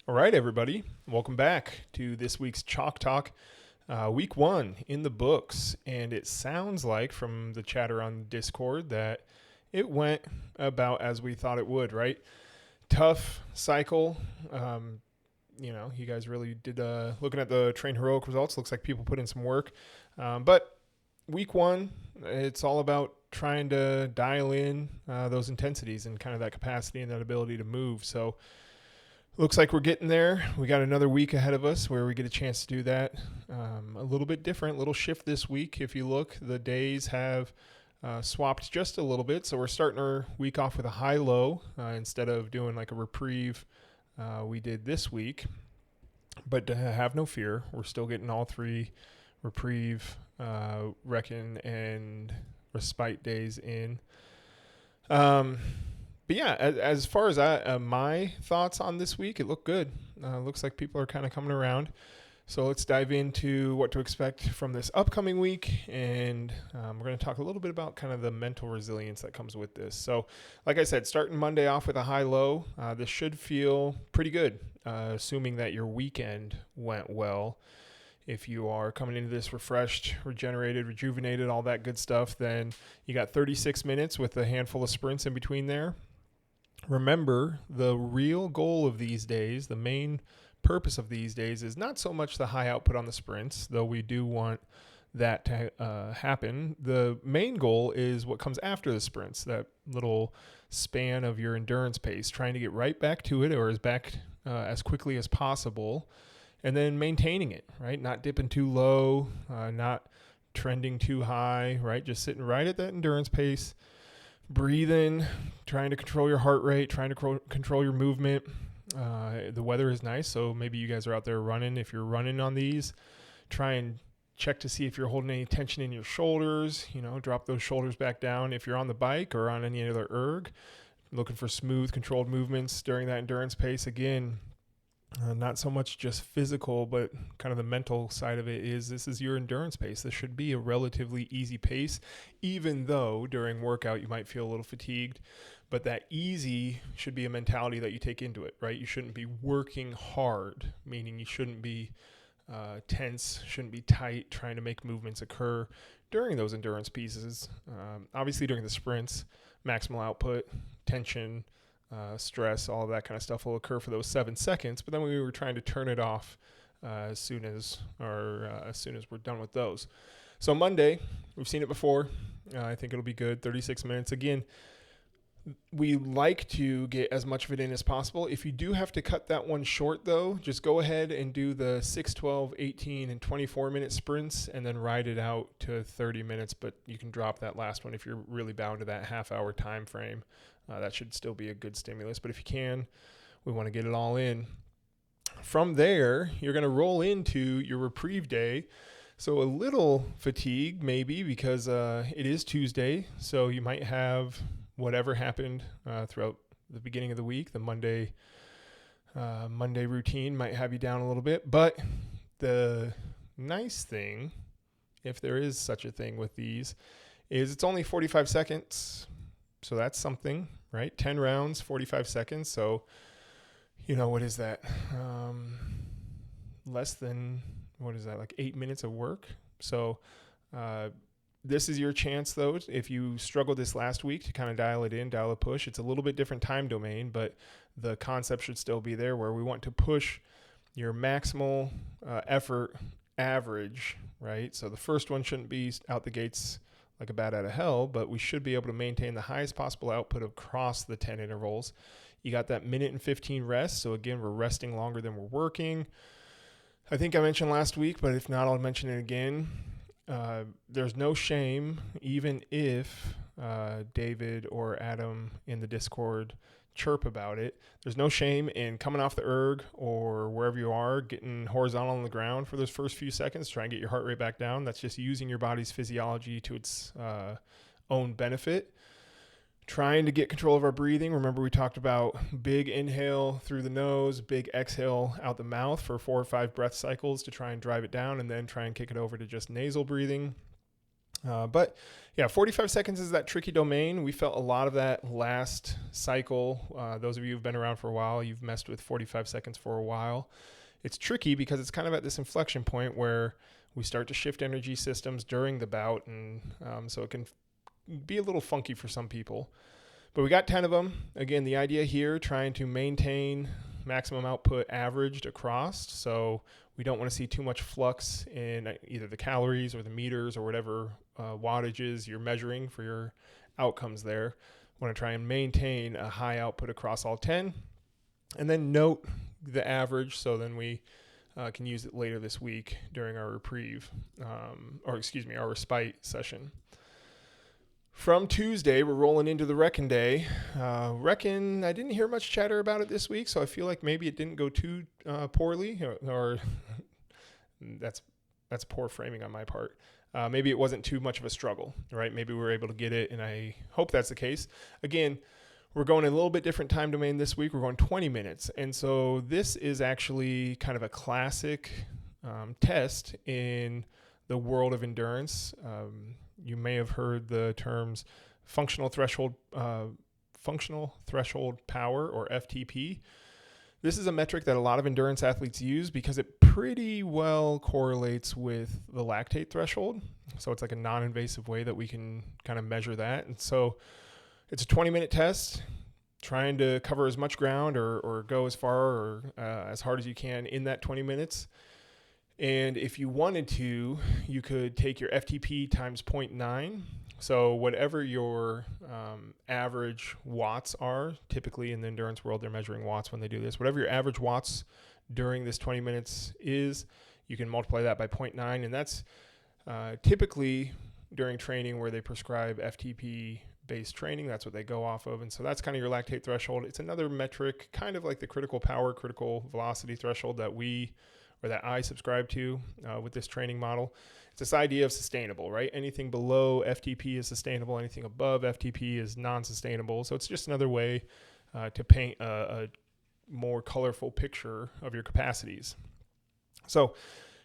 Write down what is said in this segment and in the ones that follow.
All right, everybody. Welcome back to this week's Chalk Talk. Week 1 in the books. And it sounds like from the chatter on Discord that it went about as we thought it would, right? Tough cycle. You guys really did, looking at the Train Heroic results, looks like people put in some work. But week 1, it's all about trying to dial in those intensities and kind of that capacity and that ability to move. So looks like we're getting there. We got another week ahead of us where we get a chance to do that. A little bit different, little shift this week. If you look, the days have swapped just a little bit. So we're starting our week off with a high-low instead of doing like a reprieve we did this week. But have no fear. We're still getting all 3 reprieve, reckon, and respite days in. But yeah, as far as my thoughts on this week, it looked good. Looks like people are kind of coming around. So let's dive into what to expect from this upcoming week. And we're going to talk a little bit about kind of the mental resilience that comes with this. So like I said, starting Monday off with a high-low, this should feel pretty good, assuming that your weekend went well. If you are coming into this refreshed, regenerated, rejuvenated, all that good stuff, then you got 36 minutes with a handful of sprints in between there. Remember, the real goal of these days, the main purpose of these days is not so much the high output on the sprints, though we do want that to happen. The main goal is what comes after the sprints, that little span of your endurance pace, trying to get right back to it or as quickly as possible, and then maintaining it, right? Not dipping too low, not trending too high, right? Just sitting right at that endurance pace. Breathing, trying to control your heart rate, trying to control your movement. The weather is nice, so maybe you guys are out there running. If you're running on these, try and check to see if you're holding any tension in your shoulders. Drop those shoulders back down. If you're on the bike or on any other erg, looking for smooth, controlled movements during that endurance pace. Again, not so much just physical, but kind of the mental side of it is this is your endurance pace. This should be a relatively easy pace, even though during workout you might feel a little fatigued. But that easy should be a mentality that you take into it, right? You shouldn't be working hard, meaning you shouldn't be tense, shouldn't be tight, trying to make movements occur during those endurance pieces. Obviously during the sprints, maximal output, tension, stress, all of that kind of stuff will occur for those 7 seconds, but then we were trying to turn it off as soon as we're done with those. So Monday, we've seen it before. I think it'll be good. 36 minutes. Again, we like to get as much of it in as possible. If you do have to cut that one short, though, just go ahead and do the 6, 12, 18, and 24-minute sprints and then ride it out to 30 minutes, but you can drop that last one if you're really bound to that half-hour time frame. That should still be a good stimulus. But if you can, we want to get it all in. From there, you're going to roll into your reprieve day. So a little fatigue maybe because it is Tuesday. So you might have whatever happened throughout the beginning of the week. The Monday routine might have you down a little bit. But the nice thing, if there is such a thing with these, is it's only 45 seconds. So that's something, right? 10 rounds, 45 seconds. So, what is that? Less than, like 8 minutes of work. So this is your chance, though, if you struggled this last week to kind of dial it in, dial a push. It's a little bit different time domain, but the concept should still be there where we want to push your maximal effort average, right? So the first one shouldn't be out the gates like a bat out of hell, but we should be able to maintain the highest possible output across the 10 intervals. You got that minute and 15 rest. So again, we're resting longer than we're working. I think I mentioned last week, but if not, I'll mention it again. There's no shame, even if David or Adam in the Discord chirp about it. There's no shame in coming off the erg or wherever you are, getting horizontal on the ground for those first few seconds, try and get your heart rate back down. That's just using your body's physiology to its own benefit. Trying to get control of our breathing. Remember, we talked about big inhale through the nose, big exhale out the mouth for 4 or 5 breath cycles to try and drive it down, and then try and kick it over to just nasal breathing. But yeah, 45 seconds is that tricky domain. We felt a lot of that last cycle. Those of you who've been around for a while, you've messed with 45 seconds for a while. It's tricky because it's kind of at this inflection point where we start to shift energy systems during the bout, and so it can be a little funky for some people. But we got 10 of them. Again, the idea here, trying to maintain maximum output averaged across. So we don't want to see too much flux in either the calories or the meters or whatever wattages you're measuring for your outcomes there. Want to try and maintain a high output across all 10. And then note the average, so then we can use it later this week during our Reprieve, our Respite session. From Tuesday, we're rolling into the Reckon Day. Reckon, I didn't hear much chatter about it this week, so I feel like maybe it didn't go too poorly, or that's poor framing on my part. Maybe it wasn't too much of a struggle, right? Maybe we were able to get it, and I hope that's the case. Again, we're going in a little bit different time domain this week. We're going 20 minutes, and so this is actually kind of a classic test in the world of endurance. You may have heard the terms functional threshold power, or FTP. This is a metric that a lot of endurance athletes use because it pretty well correlates with the lactate threshold. So it's like a non-invasive way that we can kind of measure that. And so it's a 20-minute test, trying to cover as much ground or go as far or as hard as you can in that 20 minutes. And if you wanted to, you could take your FTP times 0.9. So whatever your average watts are, typically in the endurance world, they're measuring watts when they do this. Whatever your average watts during this 20 minutes is, you can multiply that by 0.9. And that's typically during training where they prescribe FTP-based training. That's what they go off of. And so that's kind of your lactate threshold. It's another metric, kind of like the critical power, critical velocity threshold that I subscribe to with this training model. It's this idea of sustainable, right? Anything below FTP is sustainable. Anything above FTP is non-sustainable. So it's just another way to paint a more colorful picture of your capacities. So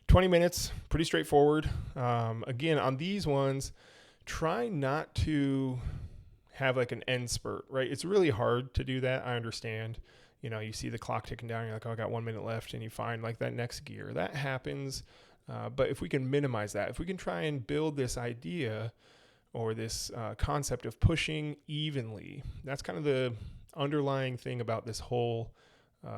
20 minutes, pretty straightforward. Again, on these ones, try not to have like an end spurt, right? It's really hard to do that. I understand. You know, you see the clock ticking down, you're like, oh, I got 1 minute left, and you find like that next gear. That happens. But if we can minimize that, if we can try and build this idea or this concept of pushing evenly, that's kind of the underlying thing about this whole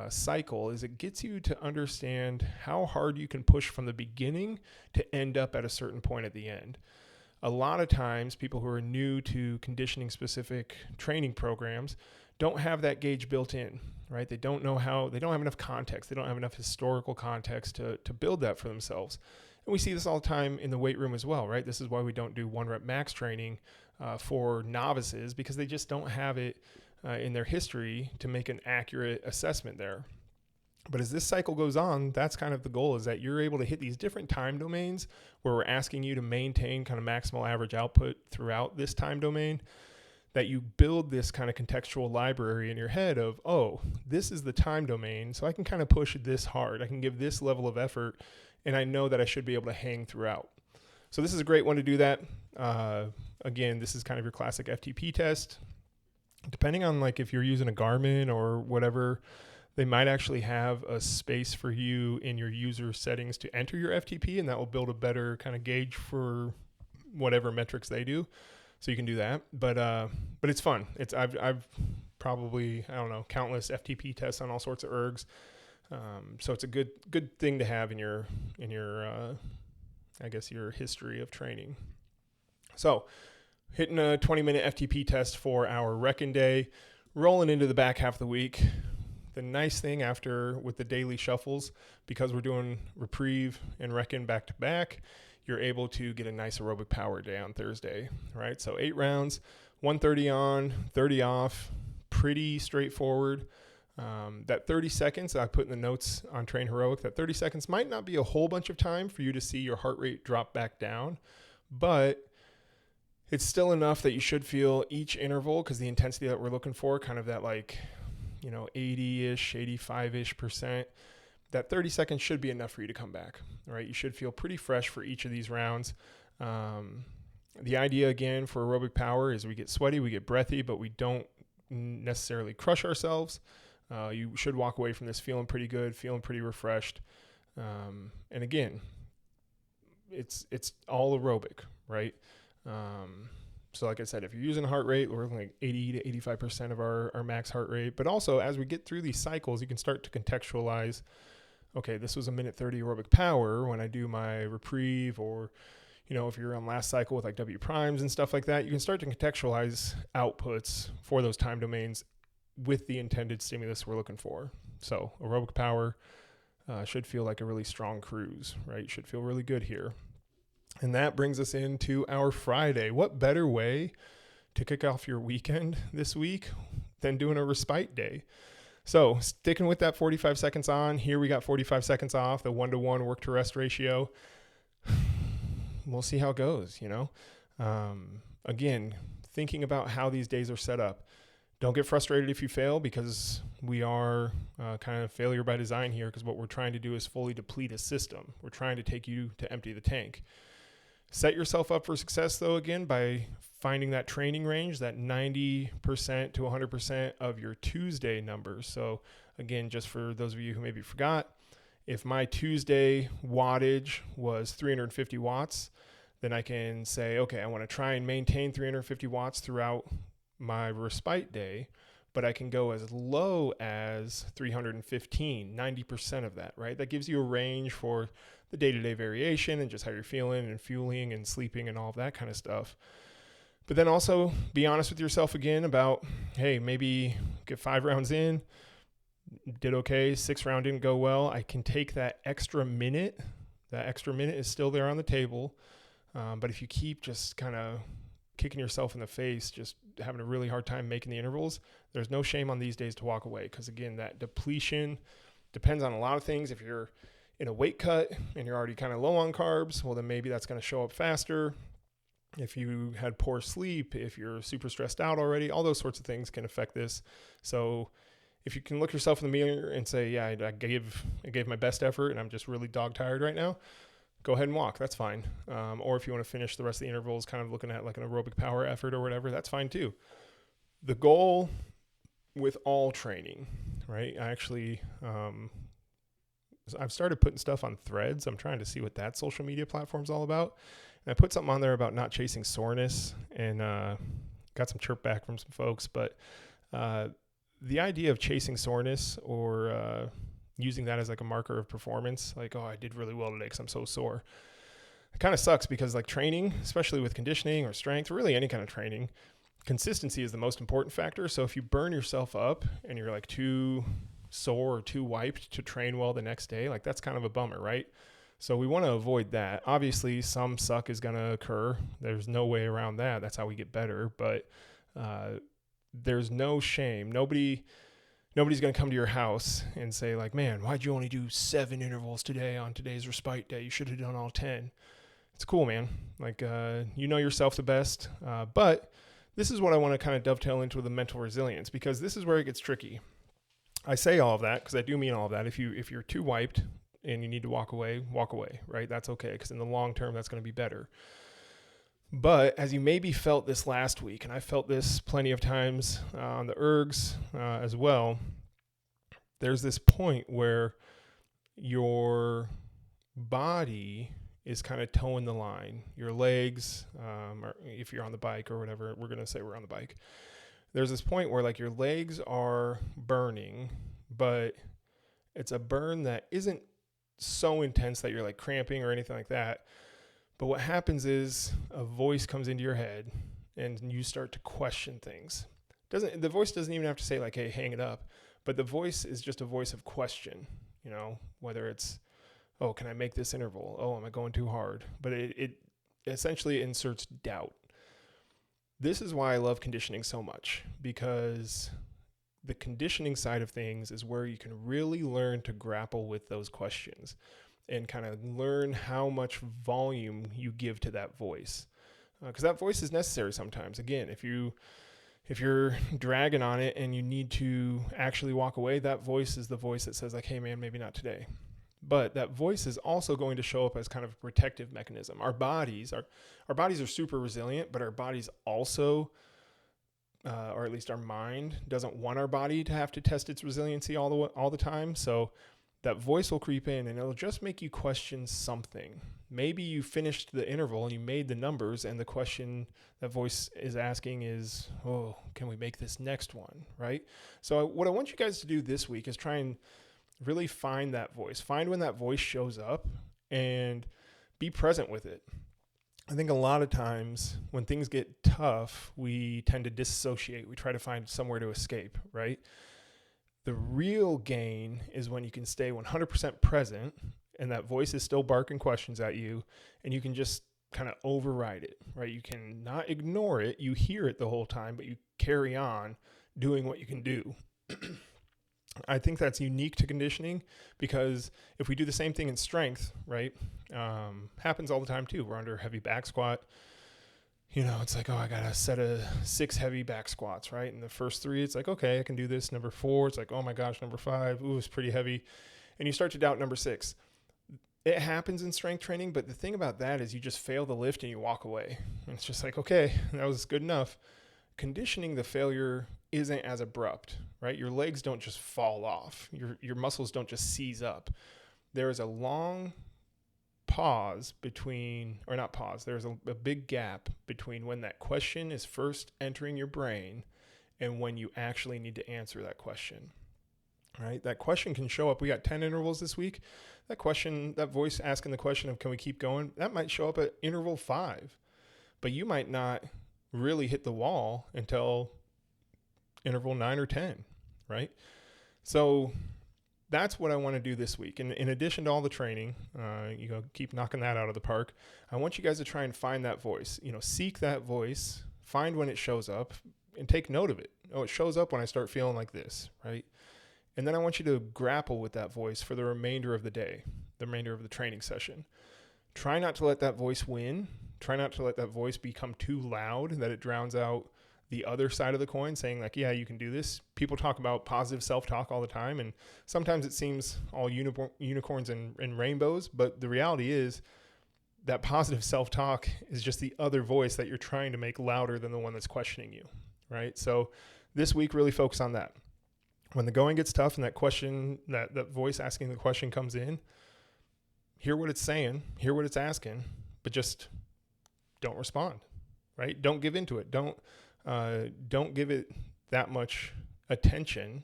cycle, is it gets you to understand how hard you can push from the beginning to end up at a certain point at the end. A lot of times, people who are new to conditioning specific training programs don't have that gauge built in, right? They don't have enough context. They don't have enough historical context to build that for themselves. And we see this all the time in the weight room as well, right? This is why we don't do 1 rep max training for novices, because they just don't have it in their history to make an accurate assessment there. But as this cycle goes on, that's kind of the goal, is that you're able to hit these different time domains where we're asking you to maintain kind of maximal average output throughout this time domain, that you build this kind of contextual library in your head of, oh, this is the time domain, so I can kind of push this hard. I can give this level of effort, and I know that I should be able to hang throughout. So this is a great one to do that. Again, this is kind of your classic FTP test. Depending on like if you're using a Garmin or whatever, they might actually have a space for you in your user settings to enter your FTP, and that will build a better kind of gauge for whatever metrics they do. So you can do that, but it's fun. I've probably, I don't know, countless FTP tests on all sorts of ergs. So it's a good thing to have in your I guess your history of training. So hitting a 20-minute FTP test for our Reckon Day, rolling into the back half of the week. The nice thing with the daily shuffles, because we're doing Reprieve and Reckon back to back, you're able to get a nice aerobic power day on Thursday, right? So 8 rounds, 130 on, 30 off, pretty straightforward. That 30 seconds I put in the notes on Train Heroic, that 30 seconds might not be a whole bunch of time for you to see your heart rate drop back down, but it's still enough that you should feel each interval, because the intensity that we're looking for, kind of that 80-ish, 85-ish percent, that 30 seconds should be enough for you to come back, right? You should feel pretty fresh for each of these rounds. The idea again for aerobic power is we get sweaty, we get breathy, but we don't necessarily crush ourselves. You should walk away from this feeling pretty good, feeling pretty refreshed. And again, it's all aerobic, right? So like I said, if you're using heart rate, we're like 80 to 85% of our max heart rate. But also as we get through these cycles, you can start to contextualize, okay, this was a minute 30 aerobic power when I do my Reprieve, or, if you're on last cycle with like W primes and stuff like that, you can start to contextualize outputs for those time domains with the intended stimulus we're looking for. So aerobic power should feel like a really strong cruise, right? Should feel really good here. And that brings us into our Friday. What better way to kick off your weekend this week than doing a respite day? So sticking with that 45 seconds on, here we got 45 seconds off, the 1-to-1 work to rest ratio. We'll see how it goes, Again, thinking about how these days are set up. Don't get frustrated if you fail, because we are kind of failure by design here, because what we're trying to do is fully deplete a system. We're trying to take you to empty the tank. Set yourself up for success, though, again, by finding that training range, that 90% to 100% of your Tuesday numbers. So again, just for those of you who maybe forgot, if my Tuesday wattage was 350 watts, then I can say, okay, I want to try and maintain 350 watts throughout my respite day, but I can go as low as 315, 90% of that, right? That gives you a range for the day-to-day variation and just how you're feeling and fueling and sleeping and all of that kind of stuff. But then also be honest with yourself again about, hey, maybe get 5 rounds in, did okay, 6th round didn't go well. I can take that extra minute. That extra minute is still there on the table. But if you keep just kind of kicking yourself in the face, just having a really hard time making the intervals, there's no shame on these days to walk away. Because again, that depletion depends on a lot of things. If you're in a weight cut and you're already kind of low on carbs, well, then maybe that's going to show up faster. If you had poor sleep, if you're super stressed out already, all those sorts of things can affect this. So if you can look yourself in the mirror and say, yeah, I gave my best effort and I'm just really dog tired right now, go ahead and walk. That's fine. Or if you want to finish the rest of the intervals kind of looking at like an aerobic power effort or whatever, that's fine too. The goal with all training, right? I actually, I've started putting stuff on Threads. I'm trying to see what that social media platform's all about. And I put something on there about not chasing soreness, and got some chirp back from some folks. But the idea of chasing soreness or using that as like a marker of performance, like, oh, I did really well today because I'm so sore. It kind of sucks, because like training, especially with conditioning or strength, or really any kind of training, consistency is the most important factor. So if you burn yourself up and you're like too sore or too wiped to train well the next day, like that's kind of a bummer, right? So we want to avoid that. Obviously, some suck is going to occur. There's no way around that. That's how we get better. But there's no shame. Nobody's going to come to your house and say like, man, why'd you only do 7 intervals today on today's respite day? You should have done all 10. It's cool, man. Like, you know yourself the best. But this is what I want to kind of dovetail into the mental resilience, because this is where it gets tricky. I say all of that because I do mean all of that. If you're too wiped and you need to walk away, right? That's okay, because in the long term, that's going to be better. But as you maybe felt this last week, and I felt this plenty of times on the ergs as well, there's this point where your body is kind of towing the line. Your legs, or if you're on the bike or whatever, we're going to say we're on the bike. There's this point where like your legs are burning, but it's a burn that isn't so intense that you're like cramping or anything like that. But what happens is a voice comes into your head and you start to question things. The voice doesn't even have to say like, hey, hang it up. But the voice is just a voice of question, whether it's, oh, can I make this interval? Oh, am I going too hard? But it essentially inserts doubt. This is why I love conditioning so much, because the conditioning side of things is where you can really learn to grapple with those questions and kind of learn how much volume you give to that voice. Because that voice is necessary sometimes. Again, if you're dragging on it and you need to actually walk away, that voice is the voice that says like, hey man, maybe not today. But that voice is also going to show up as kind of a protective mechanism. Our bodies are super resilient, but our bodies also, or at least our mind, doesn't want our body to have to test its resiliency all the time. So that voice will creep in and it'll just make you question something. Maybe you finished the interval and you made the numbers, and the question that voice is asking is, oh, can we make this next one, right? So what I want you guys to do this week is try and really find that voice. Find when that voice shows up and be present with it. I think a lot of times when things get tough, we tend to disassociate. We try to find somewhere to escape, right? The real gain is when you can stay 100% present and that voice is still barking questions at you, and you can just kind of override it, right? You can not ignore it. You hear it the whole time, but you carry on doing what you can do. I think that's unique to conditioning, because if we do the same thing in strength, right, happens all the time too. We're under a heavy back squat. It's like, oh, I got a set of 6 heavy back squats, right? And the first 3, it's like, okay, I can do this. Number 4, it's like, oh my gosh, number 5, ooh, it's pretty heavy. And you start to doubt number 6. It happens in strength training, but the thing about that is you just fail the lift and you walk away. And it's just like, okay, that was good enough. Conditioning, the failure isn't as abrupt, right? Your legs don't just fall off. Your muscles don't just seize up. There is a long pause between, or not pause, there's a big gap between when that question is first entering your brain and when you actually need to answer that question, right? That question can show up. We got 10 intervals this week. That question, that voice asking the question of, can we keep going? That might show up at interval 5, but you might not really hit the wall until interval 9 or 10, right? So that's what I want to do this week. And in addition to all the training, keep knocking that out of the park. I want you guys to try and find that voice, seek that voice, find when it shows up and take note of it. Oh, it shows up when I start feeling like this, right? And then I want you to grapple with that voice for the remainder of the day, the remainder of the training session. Try not to let that voice win. Try not to let that voice become too loud that it drowns out the other side of the coin, saying like, yeah, you can do this. People talk about positive self-talk all the time, and sometimes it seems all unicorns and rainbows, but the reality is that positive self-talk is just the other voice that you're trying to make louder than the one that's questioning you, right? So this week, really focus on that. When the going gets tough and that question, that voice asking the question comes in, hear what it's saying, hear what it's asking, but just don't respond, right? Don't give into it. Don't give it that much attention.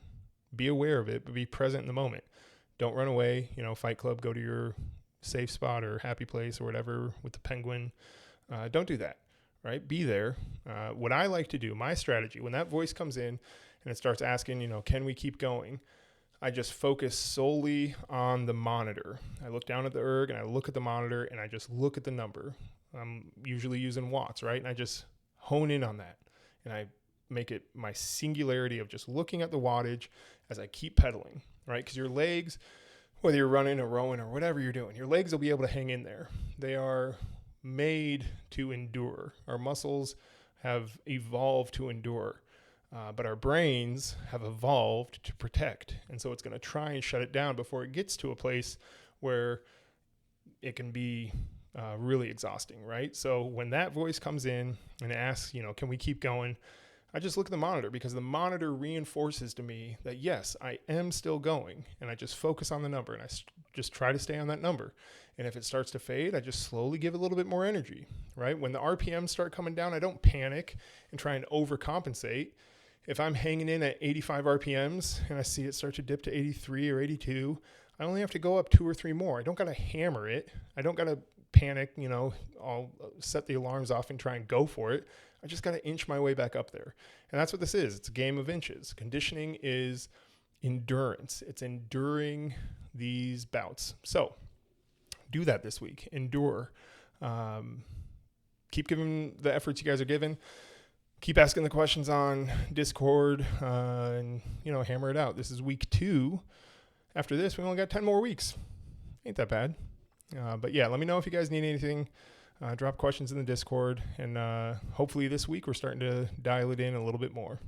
Be aware of it, but be present in the moment. Don't run away. Fight Club, go to your safe spot or happy place or whatever with the penguin. Don't do that, right? Be there. What I like to do, my strategy, when that voice comes in and it starts asking, can we keep going? I just focus solely on the monitor. I look down at the erg and I look at the monitor and I just look at the number. I'm usually using watts, right? And I just hone in on that. And I make it my singularity of just looking at the wattage as I keep pedaling, right? Because your legs, whether you're running or rowing or whatever you're doing, your legs will be able to hang in there. They are made to endure. Our muscles have evolved to endure. But our brains have evolved to protect. And so it's going to try and shut it down before it gets to a place where it can be really exhausting, right? So when that voice comes in and asks, can we keep going? I just look at the monitor, because the monitor reinforces to me that, yes, I am still going. And I just focus on the number and I just try to stay on that number. And if it starts to fade, I just slowly give a little bit more energy, right? When the RPMs start coming down, I don't panic and try and overcompensate. If I'm hanging in at 85 RPMs and I see it start to dip to 83 or 82, I only have to go up 2 or 3 more. I don't got to hammer it. I don't got to panic, I'll set the alarms off and try and go for it. I just got to inch my way back up there. And that's what this is. It's a game of inches. Conditioning is endurance. It's enduring these bouts. So do that this week. Endure. Keep giving the efforts you guys are giving. Keep asking the questions on Discord and, hammer it out. This is week 2. After this, we only got 10 more weeks. Ain't that bad. But yeah, let me know if you guys need anything. Drop questions in the Discord. And hopefully this week we're starting to dial it in a little bit more.